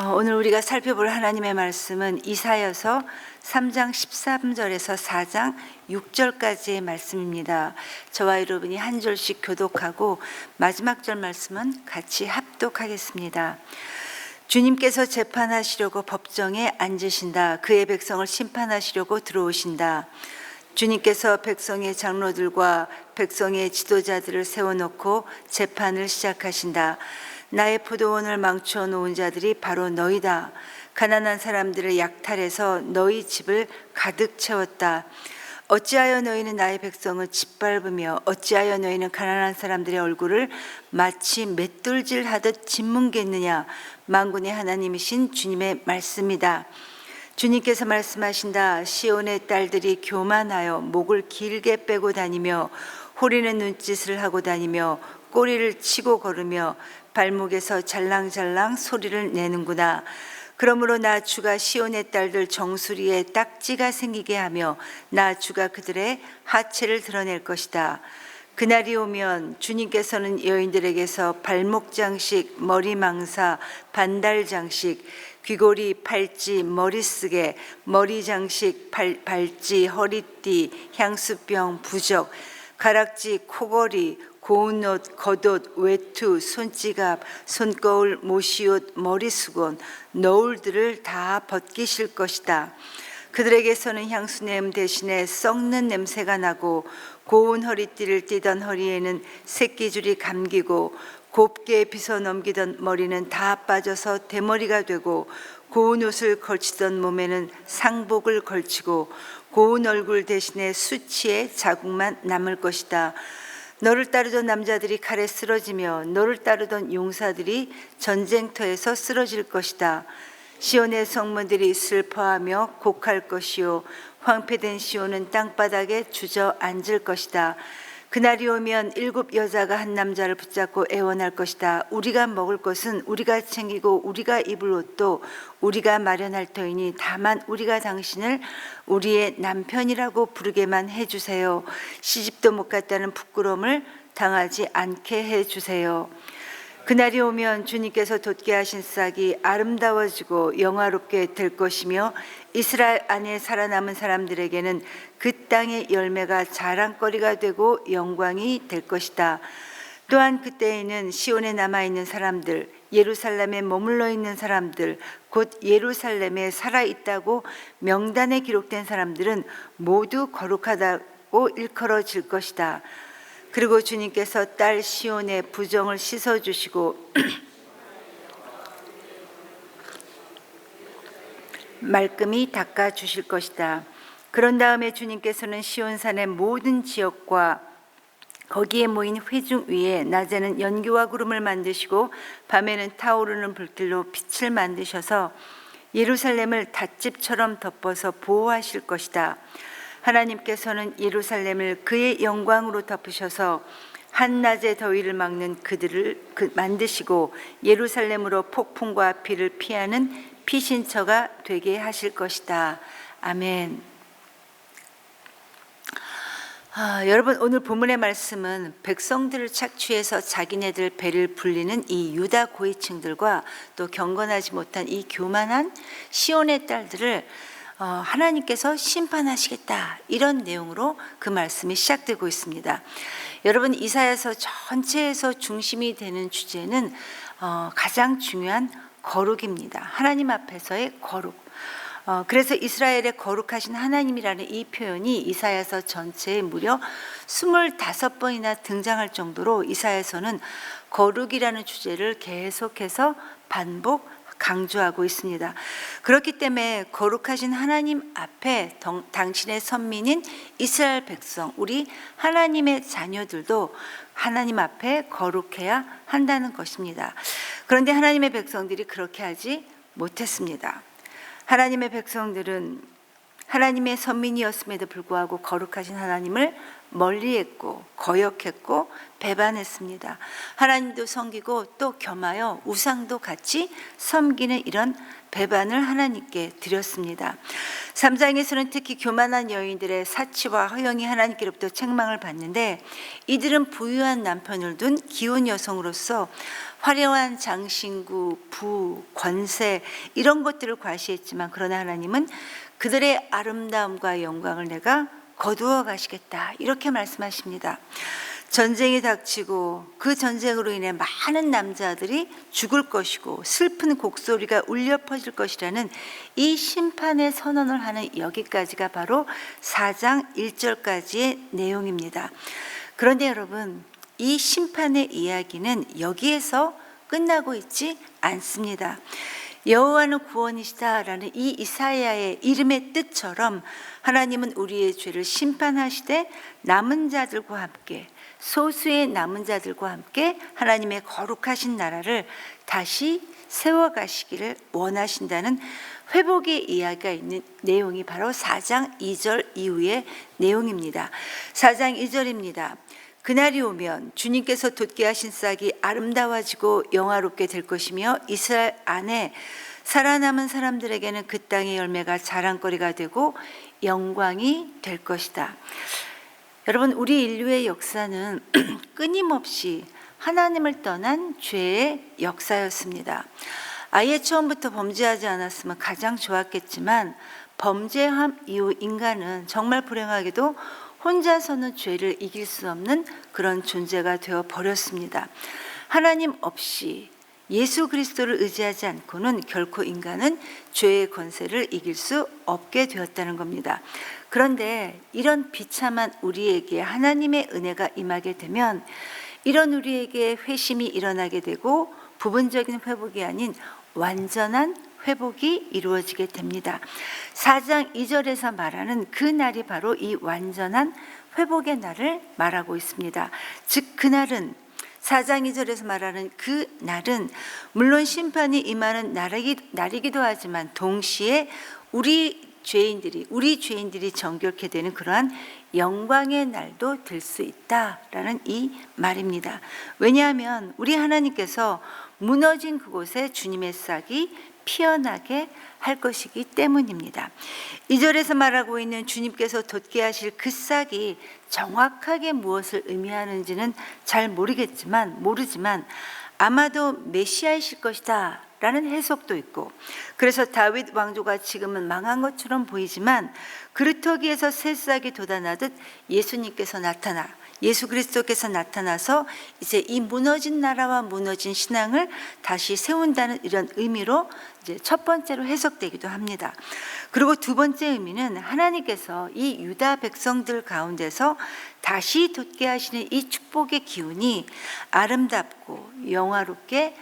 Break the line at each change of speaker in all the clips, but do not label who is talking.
오늘 우리가 살펴볼 하나님의 말씀은 이사야서 3장 13절에서 4장 6절까지의 말씀입니다. 저와 여러분이 한 절씩 교독하고 마지막 절 말씀은 같이 합독하겠습니다. 주님께서 재판하시려고 법정에 앉으신다. 그의 백성을 심판하시려고 들어오신다. 주님께서 백성의 장로들과 백성의 지도자들을 세워놓고 재판을 시작하신다. 나의 포도원을 망쳐 놓은 자들이 바로 너희다. 가난한 사람들을 약탈해서 너희 집을 가득 채웠다. 어찌하여 너희는 나의 백성을 짓밟으며 어찌하여 너희는 가난한 사람들의 얼굴을 마치 맷돌질 하듯 짓뭉갰느냐. 만군의 하나님이신 주님의 말씀이다. 주님께서 말씀하신다. 시온의 딸들이 교만하여 목을 길게 빼고 다니며 호리는 눈짓을 하고 다니며 꼬리를 치고 걸으며 발목에서 잘랑잘랑 소리를 내는구나. 그러므로 나 주가 시온의 딸들 정수리에 딱지가 생기게 하며 나 주가 그들의 하체를 드러낼 것이다. 그날이 오면 주님께서는 여인들에게서 발목 장식, 머리 망사, 반달 장식, 귀고리, 팔찌, 머리쓰개, 머리 장식, 발찌, 허리띠, 향수병, 부적, 가락지, 코걸이, 고운 옷, 겉옷, 외투, 손지갑, 손거울, 모시옷, 머리수건, 너울들을 다 벗기실 것이다. 그들에게서는 향수냄 대신에 썩는 냄새가 나고 고운 허리띠를 띠던 허리에는 새끼줄이 감기고 곱게 빗어 넘기던 머리는 다 빠져서 대머리가 되고 고운 옷을 걸치던 몸에는 상복을 걸치고 고운 얼굴 대신에 수치의 자국만 남을 것이다. 너를 따르던 남자들이 칼에 쓰러지며 너를 따르던 용사들이 전쟁터에서 쓰러질 것이다. 시온의 성문들이 슬퍼하며 곡할 것이요 황폐된 시온은 땅바닥에 주저앉을 것이다. 그날이 오면 7 여자가 한 남자를 붙잡고 애원할 것이다. 우리가 먹을 것은 우리가 챙기고 우리가 입을 옷도 우리가 마련할 터이니 다만 우리가 당신을 우리의 남편이라고 부르게만 해주세요. 시집도 못 갔다는 부끄러움을 당하지 않게 해주세요. 그날이 오면 주님께서 돋게 하신 싹이 아름다워지고 영화롭게 될 것이며 이스라엘 안에 살아남은 사람들에게는 그 땅의 열매가 자랑거리가 되고 영광이 될 것이다. 또한 그때에는 시온에 남아있는 사람들, 예루살렘에 머물러 있는 사람들, 곧 예루살렘에 살아있다고 명단에 기록된 사람들은 모두 거룩하다고 일컬어질 것이다. 그리고 주님께서 딸 시온의 부정을 씻어주시고 말끔히 닦아주실 것이다. 그런 다음에 주님께서는 시온산의 모든 지역과 거기에 모인 회중 위에 낮에는 연기와 구름을 만드시고 밤에는 타오르는 불길로 빛을 만드셔서 예루살렘을 닷집처럼 덮어서 보호하실 것이다. 하나님께서는 예루살렘을 그의 영광으로 덮으셔서 한낮의 더위를 막는 그들을 만드시고 예루살렘으로 폭풍과 비를 피하는 피신처가 되게 하실 것이다. 아멘. 여러분, 오늘 본문의 말씀은 백성들을 착취해서 자기네들 배를 불리는 이 유다 고위층들과 또 경건하지 못한 이 교만한 시온의 딸들을 하나님께서 심판하시겠다, 이런 내용으로 그 말씀이 시작되고 있습니다. 여러분, 이사야서 전체에서 중심이 되는 주제는 가장 중요한 거룩입니다. 하나님 앞에서의 거룩. 그래서 이스라엘의 거룩하신 하나님이라는 이 표현이 이사야서 전체에 무려 25번이나 등장할 정도로 이사야서는 거룩이라는 주제를 계속해서 강조하고 있습니다. 그렇기 때문에 거룩하신 하나님 앞에 당신의 선민인 이스라엘 백성, 우리 하나님의 자녀들도 하나님 앞에 거룩해야 한다는 것입니다. 그런데 하나님의 백성들이 그렇게 하지 못했습니다. 하나님의 백성들은 하나님의 선민이었음에도 불구하고 거룩하신 하나님을 멀리했고 거역했고 배반했습니다. 하나님도 섬기고 또 겸하여 우상도 같이 섬기는 이런 배반을 하나님께 드렸습니다. 3장에서는 특히 교만한 여인들의 사치와 허영이 하나님께로부터 책망을 받는데, 이들은 부유한 남편을 둔 기혼 여성으로서 화려한 장신구, 부, 권세 이런 것들을 과시했지만, 그러나 하나님은 그들의 아름다움과 영광을 내가 거두어 가시겠다 이렇게 말씀하십니다. 전쟁이 닥치고 그 전쟁으로 인해 많은 남자들이 죽을 것이고 슬픈 곡소리가 울려 퍼질 것이라는 이 심판의 선언을 하는 여기까지가 바로 4장 1절까지의 내용입니다. 그런데 여러분, 이 심판의 이야기는 여기에서 끝나고 있지 않습니다. 여호와는 구원이시다라는 이 이사야의 이름의 뜻처럼 하나님은 우리의 죄를 심판하시되 남은 자들과 함께, 소수의 남은 자들과 함께 하나님의 거룩하신 나라를 다시 세워가시기를 원하신다는 회복의 이야기가 있는 내용이 바로 4장 2절 이후의 내용입니다. 4장 2절입니다. 그날이 오면 주님께서 돋게 하신 싹이 아름다워지고 영화롭게 될 것이며 이스라엘 안에 살아남은 사람들에게는 그 땅의 열매가 자랑거리가 되고 영광이 될 것이다. 여러분, 우리 인류의 역사는 끊임없이 하나님을 떠난 죄의 역사였습니다. 아예 처음부터 범죄하지 않았으면 가장 좋았겠지만, 범죄함 이후 인간은 정말 불행하게도 혼자서는 죄를 이길 수 없는 그런 존재가 되어 버렸습니다. 하나님 없이 예수 그리스도를 의지하지 않고는 결코 인간은 죄의 권세를 이길 수 없게 되었다는 겁니다. 그런데 이런 비참한 우리에게 하나님의 은혜가 임하게 되면, 이런 우리에게 회심이 일어나게 되고 부분적인 회복이 아닌 완전한 회복이 이루어지게 됩니다. 4장 2절에서 말하는 그 날이 바로 이 완전한 회복의 날을 말하고 있습니다. 즉 그날은, 4장 2절에서 말하는 그 날은 물론 심판이 임하는 날이기도 하지만 동시에 우리 죄인들이 정결케 되는 그러한 영광의 날도 될 수 있다라는 이 말입니다. 왜냐하면 우리 하나님께서 무너진 그곳에 주님의 싹이 피어나게 할 것이기 때문입니다. 2절에서 말하고 있는 주님께서 돋게 하실 그 싹이 정확하게 무엇을 의미하는지는 잘 모르지만 아마도 메시아이실 것이다 라는 해석도 있고, 그래서 다윗 왕조가 지금은 망한 것처럼 보이지만 그루터기에서 새 싹이 돋아나듯 예수 그리스도께서 나타나서 이제 이 무너진 나라와 무너진 신앙을 다시 세운다는 이런 의미로 이제 첫 번째로 해석되기도 합니다. 그리고 두 번째 의미는 하나님께서 이 유다 백성들 가운데서 다시 돋게 하시는 이 축복의 기운이 아름답고 영화롭게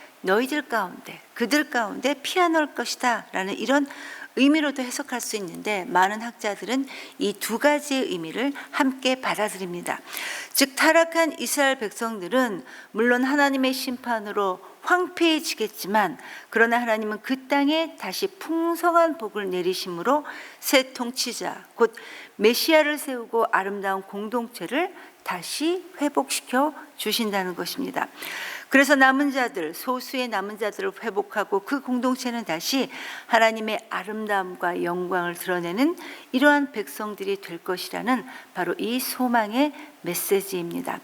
그들 가운데 피어날 것이다 라는 이런 의미로도 해석할 수 있는데, 많은 학자들은 이 두 가지의 의미를 함께 받아들입니다. 즉 타락한 이스라엘 백성들은 물론 하나님의 심판으로 황폐해지겠지만, 그러나 하나님은 그 땅에 다시 풍성한 복을 내리심으로 새 통치자 곧 메시아를 세우고 아름다운 공동체를 다시 회복시켜 주신다는 것입니다. 그래서 소수의 남은 자들을 회복하고 그 공동체는 다시 하나님의 아름다움과 영광을 드러내는 이러한 백성들이 될 것이라는 바로 이 소망의 메시지입니다.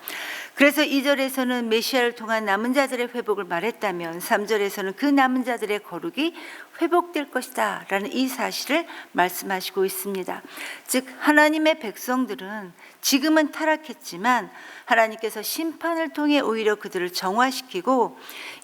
그래서 2절에서는 메시아를 통한 남은 자들의 회복을 말했다면 3절에서는 그 남은 자들의 거룩이 회복될 것이다 라는 이 사실을 말씀하시고 있습니다. 즉 하나님의 백성들은 지금은 타락했지만 하나님께서 심판을 통해 오히려 그들을 정화시키고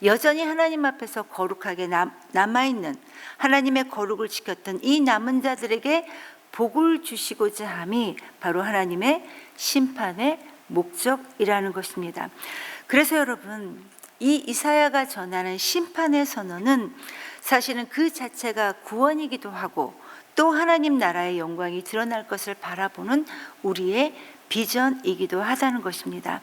여전히 하나님 앞에서 거룩하게 남아있는, 하나님의 거룩을 지켰던 이 남은 자들에게 복을 주시고자 함이 바로 하나님의 심판의 목적이라는 것입니다. 그래서 여러분, 이 이사야가 전하는 심판의 선언은 사실은 그 자체가 구원이기도 하고 또 하나님 나라의 영광이 드러날 것을 바라보는 우리의 비전이기도 하다는 것입니다.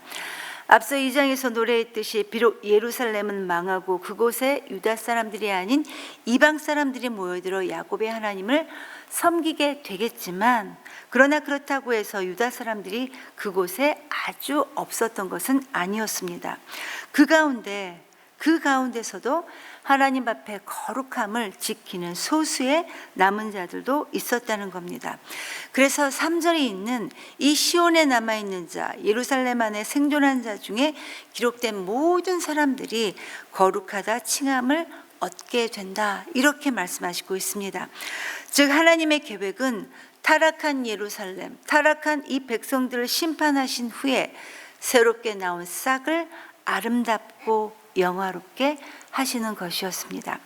앞서 2장에서 노래했듯이 비록 예루살렘은 망하고 그곳에 유다 사람들이 아닌 이방 사람들이 모여들어 야곱의 하나님을 섬기게 되겠지만, 그러나 그렇다고 해서 유다 사람들이 그곳에 아주 없었던 것은 아니었습니다. 그 가운데서도 하나님 앞에 거룩함을 지키는 소수의 남은 자들도 있었다는 겁니다. 그래서 3절에 있는 이 시온에 남아있는 자, 예루살렘 안에 생존한 자 중에 기록된 모든 사람들이 거룩하다 칭함을 얻게 된다, 이렇게 말씀하시고 있습니다. 즉 하나님의 계획은 타락한 예루살렘, 타락한 이 백성들을 심판하신 후에 새롭게 나온 싹을 아름답고 영화롭게 하시는 것이었습니다.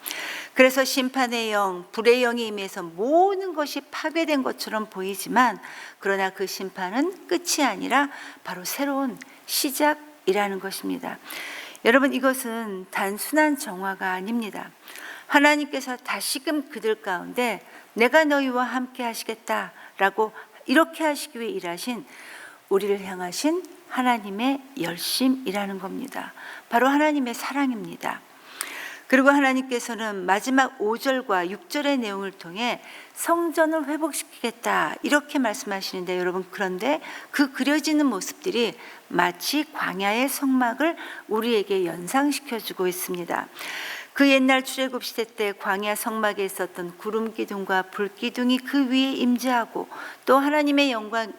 그래서 심판의 영, 불의 영이 임해서 모든 것이 파괴된 것처럼 보이지만, 그러나 그 심판은 끝이 아니라 바로 새로운 시작이라는 것입니다. 여러분, 이것은 단순한 정화가 아닙니다. 하나님께서 다시금 그들 가운데 내가 너희와 함께 하시겠다라고 이렇게 하시기 위해 일하신, 우리를 향하신 하나님의 열심이라는 겁니다. 바로 하나님의 사랑입니다. 그리고 하나님께서는 마지막 5절과 6절의 내용을 통해 성전을 회복시키겠다, 이렇게 말씀하시는데, 여러분, 그런데 그 그려지는 모습들이 마치 광야의 성막을 우리에게 연상시켜주고 있습니다. 그 옛날 출애굽 시대 때 광야 성막에 있었던 구름 기둥과 불 기둥이 그 위에 임재하고, 또 하나님의 영광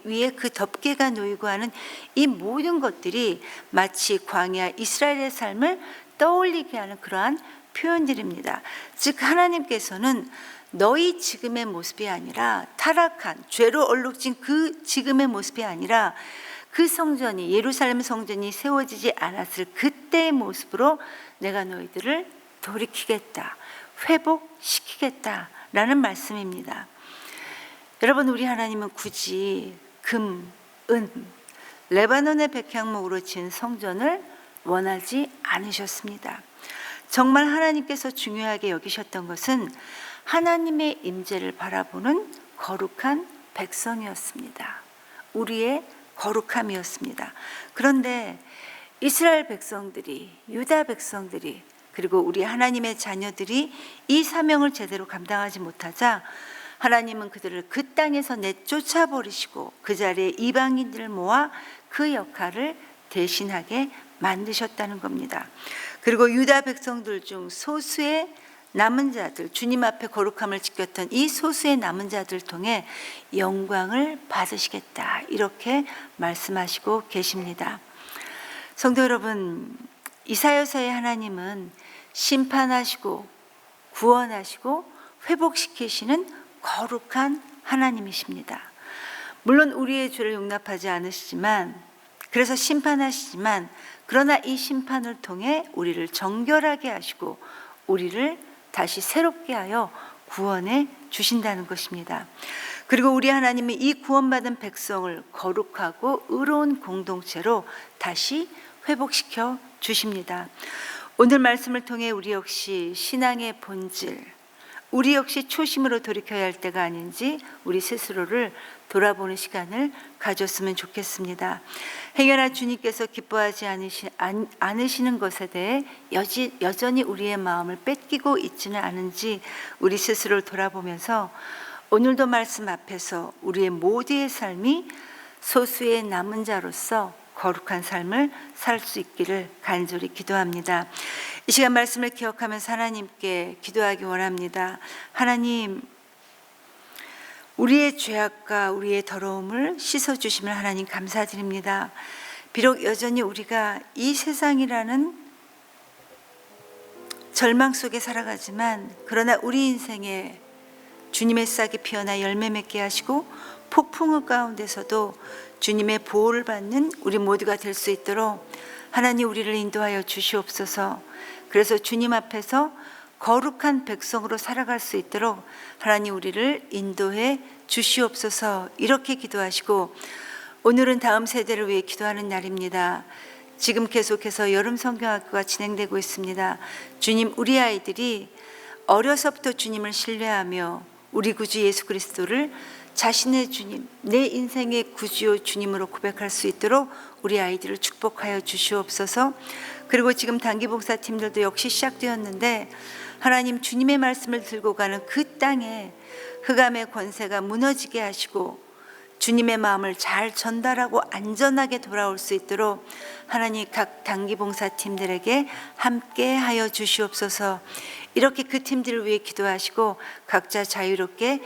위에 그 덮개가 놓이고 하는 이 모든 것들이 마치 광야 이스라엘의 삶을 떠올리게 하는 그러한 표현들입니다. 즉 하나님께서는 너희 지금의 모습이 아니라, 타락한 죄로 얼룩진 그 지금의 모습이 아니라, 그 성전이, 예루살렘 성전이 세워지지 않았을 그때의 모습으로 내가 너희들을 돌이키겠다, 회복시키겠다라는 말씀입니다. 여러분, 우리 하나님은 굳이 금, 은, 레바논의 백향목으로 지은 성전을 원하지 않으셨습니다. 정말 하나님께서 중요하게 여기셨던 것은 하나님의 임재를 바라보는 거룩한 백성이었습니다. 우리의 거룩함이었습니다. 그런데 이스라엘 백성들이, 유다 백성들이, 그리고 우리 하나님의 자녀들이 이 사명을 제대로 감당하지 못하자 하나님은 그들을 그 땅에서 내쫓아 버리시고 그 자리에 이방인들을 모아 그 역할을 대신하게 만드셨다는 겁니다. 그리고 유다 백성들 중 소수의 남은 자들, 주님 앞에 거룩함을 지켰던 이 소수의 남은 자들을 통해 영광을 받으시겠다, 이렇게 말씀하시고 계십니다. 성도 여러분, 이사야서의 하나님은 심판하시고 구원하시고 회복시키시는 거룩한 하나님이십니다. 물론 우리의 죄를 용납하지 않으시지만, 그래서 심판하시지만, 그러나 이 심판을 통해 우리를 정결하게 하시고 우리를 다시 새롭게 하여 구원해 주신다는 것입니다. 그리고 우리 하나님이 이 구원받은 백성을 거룩하고 의로운 공동체로 다시 회복시켜 주십니다. 오늘 말씀을 통해 우리 역시 신앙의 본질, 우리 역시 초심으로 돌이켜야 할 때가 아닌지 우리 스스로를 돌아보는 시간을 가졌으면 좋겠습니다. 행여나 주님께서 기뻐하지 않으시는 것에 대해 여전히 우리의 마음을 뺏기고 있지는 않은지 우리 스스로를 돌아보면서 오늘도 말씀 앞에서 우리의 모두의 삶이 소수의 남은 자로서 거룩한 삶을 살 수 있기를 간절히 기도합니다. 이 시간 말씀을 기억하면서 하나님께 기도하기 원합니다. 하나님, 우리의 죄악과 우리의 더러움을 씻어주시면 하나님 감사드립니다. 비록 여전히 우리가 이 세상이라는 절망 속에 살아가지만, 그러나 우리 인생에 주님의 싹이 피어나 열매 맺게 하시고 폭풍우 가운데서도 주님의 보호를 받는 우리 모두가 될 수 있도록 하나님 우리를 인도하여 주시옵소서. 그래서 주님 앞에서 거룩한 백성으로 살아갈 수 있도록 하나님 우리를 인도해 주시옵소서, 이렇게 기도하시고, 오늘은 다음 세대를 위해 기도하는 날입니다. 지금 계속해서 여름 성경학교가 진행되고 있습니다. 주님, 우리 아이들이 어려서부터 주님을 신뢰하며 우리 구주 예수 그리스도를 자신의 주님, 내 인생의 구주요 주님으로 고백할 수 있도록 우리 아이들을 축복하여 주시옵소서. 그리고 지금 단기봉사팀들도 역시 시작되었는데 하나님 주님의 말씀을 들고 가는 그 땅에 흑암의 권세가 무너지게 하시고 주님의 마음을 잘 전달하고 안전하게 돌아올 수 있도록 하나님 각 단기봉사팀들에게 함께 하여 주시옵소서. 이렇게 그 팀들을 위해 기도하시고 각자 자유롭게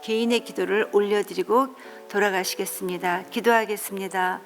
개인의 기도를 올려드리고 돌아가시겠습니다. 기도하겠습니다.